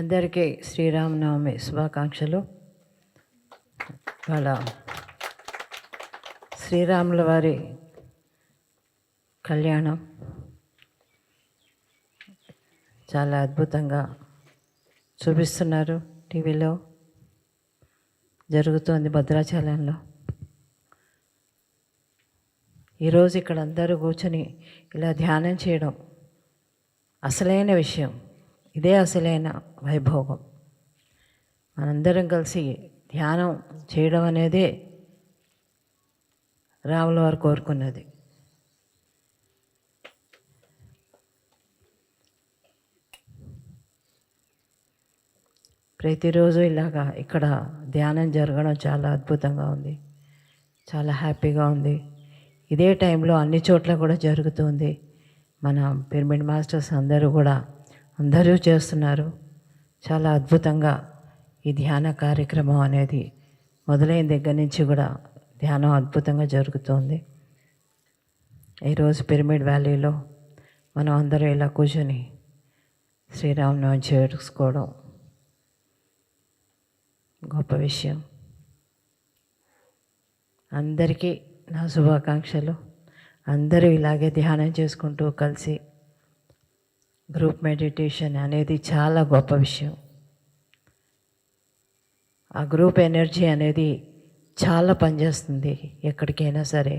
అందరికీ శ్రీరామనవమి శుభాకాంక్షలు. వాళ్ళ శ్రీరాముల వారి కళ్యాణం చాలా అద్భుతంగా చూపిస్తున్నారు. టీవీలో జరుగుతోంది భద్రాచలంలో. ఈరోజు ఇక్కడ అందరూ కూర్చొని ఇలా ధ్యానం చేయడం అసలైన విషయం. ఇదే అసలైన వైభోగం. మనందరం కలిసి ధ్యానం చేయడం అనేదే రాముల వారు కోరుకున్నది. ప్రతిరోజు ఇలాగా ఇక్కడ ధ్యానం జరగడం చాలా అద్భుతంగా ఉంది, చాలా హ్యాపీగా ఉంది. ఇదే టైంలో అన్ని చోట్ల కూడా జరుగుతుంది. మన పిరమిడ్ మాస్టర్స్ అందరూ చేస్తున్నారు. చాలా అద్భుతంగా ఈ ధ్యాన కార్యక్రమం అనేది మొదలైన దగ్గర నుంచి కూడా ధ్యానం అద్భుతంగా జరుగుతుంది. ఈరోజు పిరమిడ్ వ్యాలీలో మనం అందరూ ఇలా కూర్చొని శ్రీరామనవమి చేసుకోవడం గొప్ప విషయం. అందరికీ నా శుభాకాంక్షలు. అందరూ ఇలాగే ధ్యానం చేసుకుంటూ కలిసి గ్రూప్ మెడిటేషన్ అనేది చాలా గొప్ప విషయం. ఆ గ్రూప్ ఎనర్జీ అనేది చాలా పనిచేస్తుంది ఎక్కడికైనా సరే.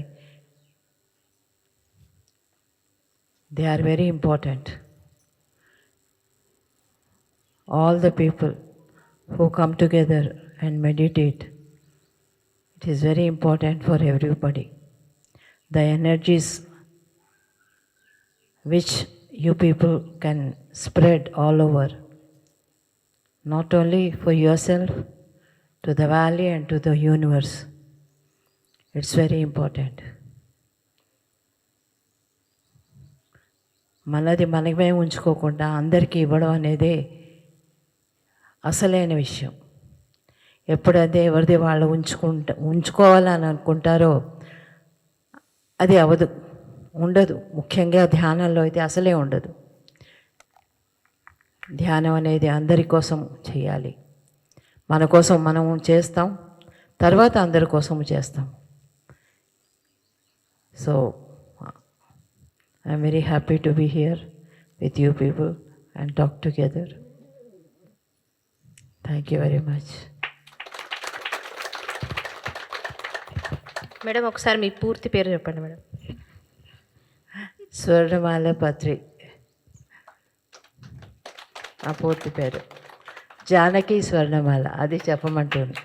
They are very important. All the people who come together and meditate, it is very important for everybody. The energies which you people can spread all over, not only for yourself, to the valley and to the universe. It's very important. మనది మనమే ఉంచుకోకుండా అందరికీ ఇవ్వడం అనేదే అసలైన విషయం. ఎప్పుడైతే ఎవరిది వాళ్ళు ఉంచుకోవాలని అనుకుంటారో అది ఉండదు. ముఖ్యంగా ధ్యానంలో అయితే అసలే ఉండదు. ధ్యానం అనేది అందరి కోసం చేయాలి. మన కోసం మనం చేస్తాం, తర్వాత అందరి కోసం చేస్తాం. So I'm very happy to be here with you people and talk together. Thank you very much. Madam, ఒకసారి మీ పూర్తి పేరు చెప్పండి మేడం. స్వర్ణమాల పత్రి. ఆ పూర్తి పేరు జానకి స్వర్ణమాల. అది చెప్పమంటుంది.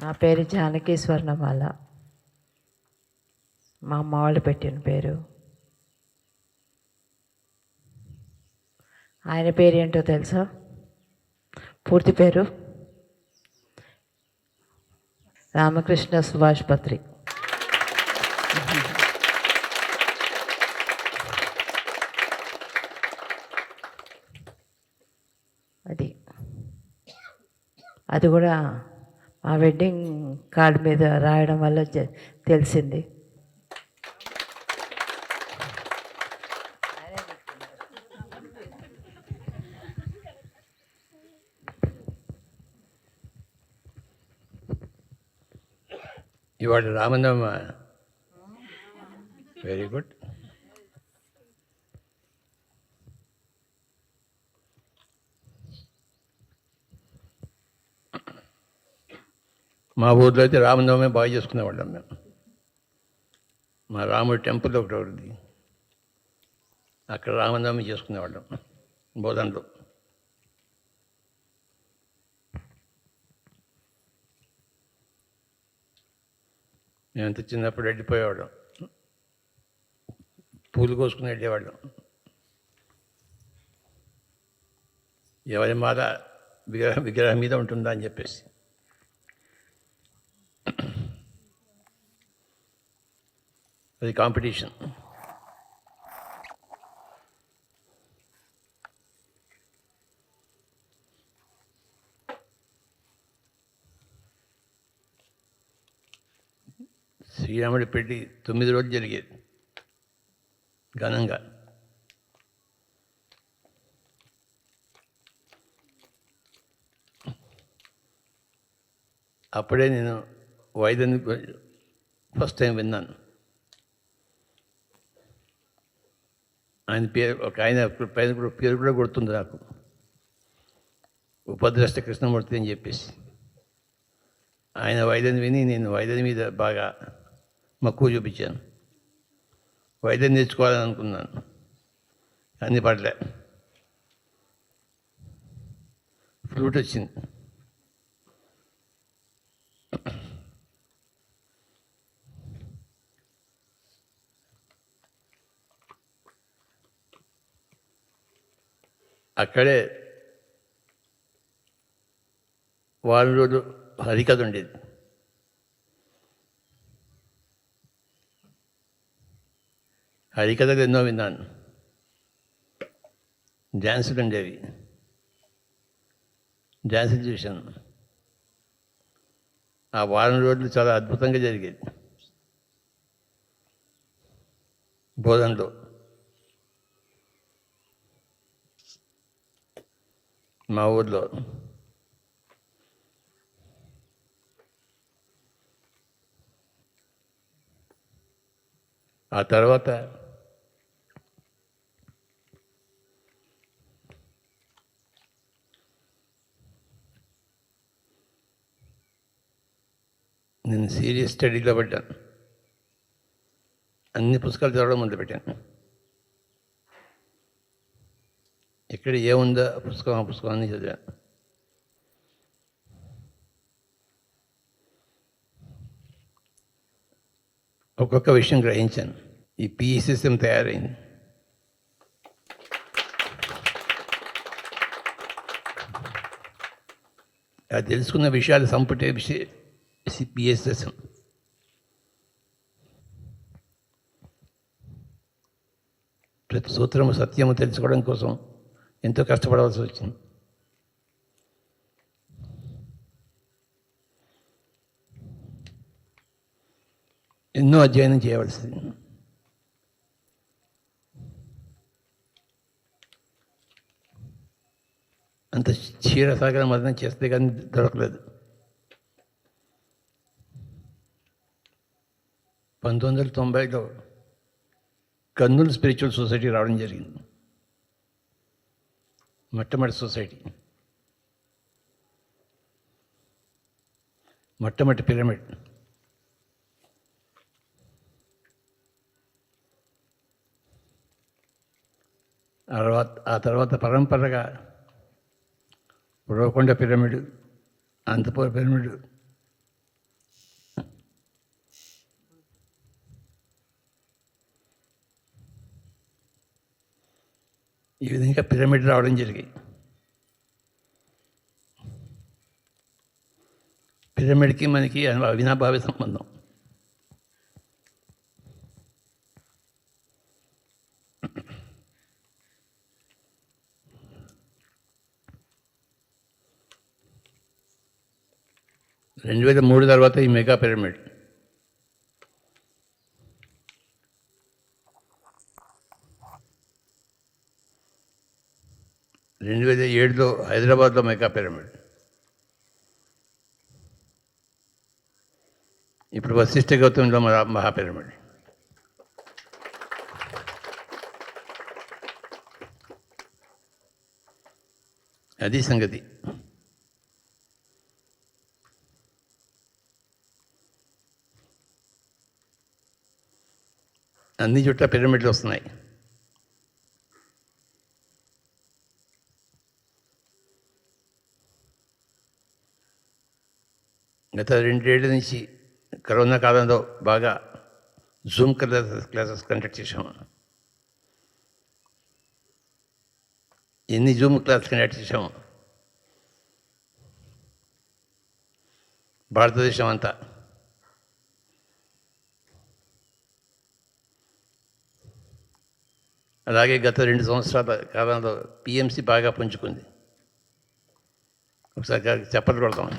నా పేరు జానకి స్వర్ణమాల. మా అమ్మ వాళ్ళు పెట్టిన పేరు. ఆయన పేరు ఏంటో తెలుసా? పూర్తి పేరు రామకృష్ణ సుభాష్ పత్రి. అది కూడా మా వెడ్డింగ్ కార్డు మీద రాయడం వల్ల తెలిసింది. ఇవాళ రామనవమి. Very good. మా ఊర్లో అయితే రామనవమి బాగా చేసుకునేవాళ్ళం మేము. మా రాముడి టెంపుల్ ఒకటి ఉంది, అక్కడ రామనవమి చేసుకునేవాళ్ళం బోధనలో. మేమంత చిన్నప్పుడు వెళ్ళిపోయేవాళ్ళం, పూలు కోసుకుని వెళ్ళేవాళ్ళం. ఎవరి మాల విగ్రహం మీద ఉంటుందా అని చెప్పేసి. అది కాంపిటీషన్. శ్రీరాముడి పెళ్లి 9 రోజులు జరిగేది ఘనంగా. అప్పుడే నేను వైద్యుని ఫస్ట్ టైం విన్నాను. ఆయన పేరు ఒక ఆయన పైన కూడా పేరు కూడా గుర్తుంది నాకు, ఉపద్రష్ట కృష్ణమూర్తి అని చెప్పేసి. ఆయన వైద్యుని విని నేను వైద్యుని మీద బాగా మక్కువ చూపించాను. వైద్యం నేర్చుకోవాలని అనుకున్నాను, అన్ని పడలే. ఫ్లూట్ వచ్చింది. అక్కడే వారం రోజులు హరికథ ఉండేది. హరికథలు ఎన్నో విన్నాను. డ్యాన్సులు ఉండేవి, డ్యాన్సులు చూశాను. ఆ వారం రోజులు చాలా అద్భుతంగా జరిగేది. బోధనలో మా ఊర్లో ఆ తర్వాత నేను సీరియస్ స్టడీలో పడ్డాను. అన్ని పుస్తకాలు చదవడం మొదలుపెట్టాను. ఎక్కడ ఏముందో ఆ పుస్తకం అన్నీ చదివాను. ఒక్కొక్క విషయం గ్రహించాను. ఈ పీఈ సిస్టమ్ తయారైంది. అది తెలుసుకున్న విషయాలు సంపుటే పిఎస్ సిస్టమ్. ప్రతి సూత్రము సత్యము తెలుసుకోవడం కోసం ఎంతో కష్టపడవలసి వచ్చింది. ఎన్నో అధ్యయనం చేయవలసింది. అంత క్షీరసాగర మదనం చేస్తే కానీ దొరకలేదు. 1990లో కర్నూలు స్పిరిచువల్ సొసైటీ రావడం జరిగింది. మొట్టమొదటి సొసైటీ, మొట్టమొదటి పిరమిడ్. ఆ తర్వాత పరంపరగా ఉరవకొండ పిరమిడ్, అనంతపురం పిరమిడ్, ఈ విధంగా పిరమిడ్ రావడం జరిగాయి. పిరమిడ్కి మనకి అవినాభావ సంబంధం. రెండు 2003 తర్వాత ఈ మెగా పిరమిడ్. రెండు 2007లో హైదరాబాద్లో మెగా పిరమిడ్. ఇప్పుడు వశిష్ఠ గౌతమిలో మహాపిరమిడ్. అది సంగతి. అన్ని చోట్ల పిరమిడ్లు వస్తున్నాయి. గత 2 ఏళ్ళ నుంచి కరోనా కాలంలో బాగా జూమ్ క్లాసెస్ కండక్ట్ చేసాము. ఎన్ని జూమ్ క్లాసెస్ కండక్ట్ చేసాము భారతదేశం అంతా. అలాగే గత 2 సంవత్సరాల కాలంలో PMC బాగా పుంజుకుంది. ఒకసారి చెప్పలు కొడతాం.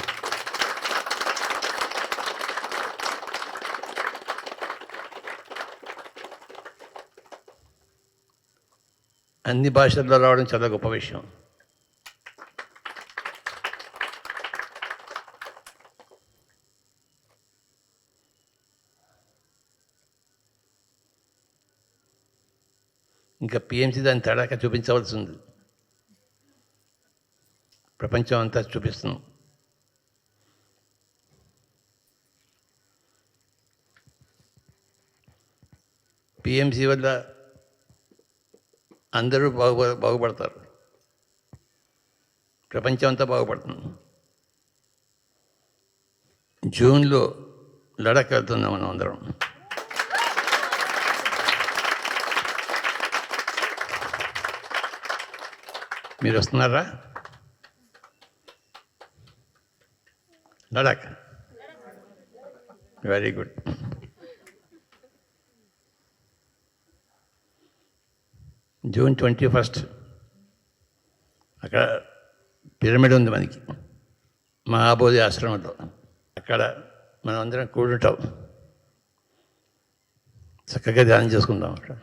అన్ని భాషల్లో రావడం చాలా గొప్ప విషయం. ఇంకా పిఎంసి దాని తడాక చూపించవలసి ఉంది. ప్రపంచం అంతా చూపిస్తున్నాం. పిఎంసి వల్ల అందరూ బాగుపడతారు, ప్రపంచం అంతా బాగుపడుతుంది. జూన్లో లడఖ్ వెళ్తున్నాం మనం అందరం. మీరు వస్తున్నారా? Ladakh, very good. జూన్ 21 అక్కడ పిరమిడ్ ఉంది మనకి, మహాబోధి ఆశ్రమంలో. అక్కడ మనం అందరం కూడుంటాం, చక్కగా ధ్యానం చేసుకుందాం. అక్కడ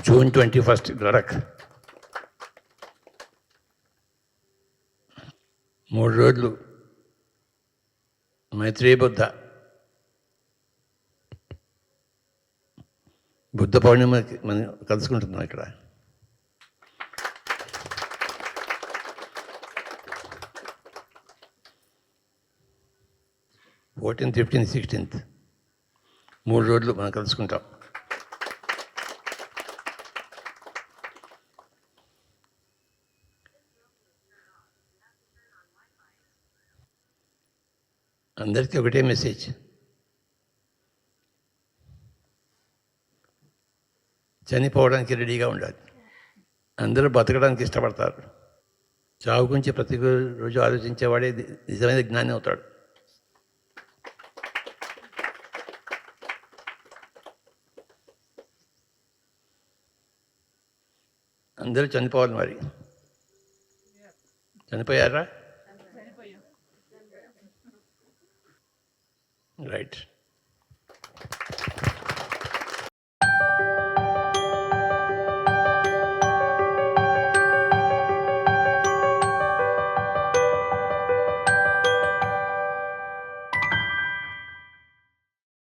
జూన్ 21 లడఖ్. 3 రోజులు మైత్రేయ బుద్ధ పౌర్ణిమకి మనం కలుసుకుంటున్నాం ఇక్కడ. ఫోర్టీన్త్, 15th, 16th 3 రోజులు మనం కలుసుకుంటాం. అందరికీ ఒకటే మెసేజ్, చనిపోవడానికి రెడీగా ఉండాలి. అందరూ బతకడానికి ఇష్టపడతారు. చావు గురించి ప్రతి రోజు ఆలోచించేవాడే నిజమైన జ్ఞాని అవుతాడు. అందరూ చనిపోవాలి. మరి చనిపోయారా? రైట్.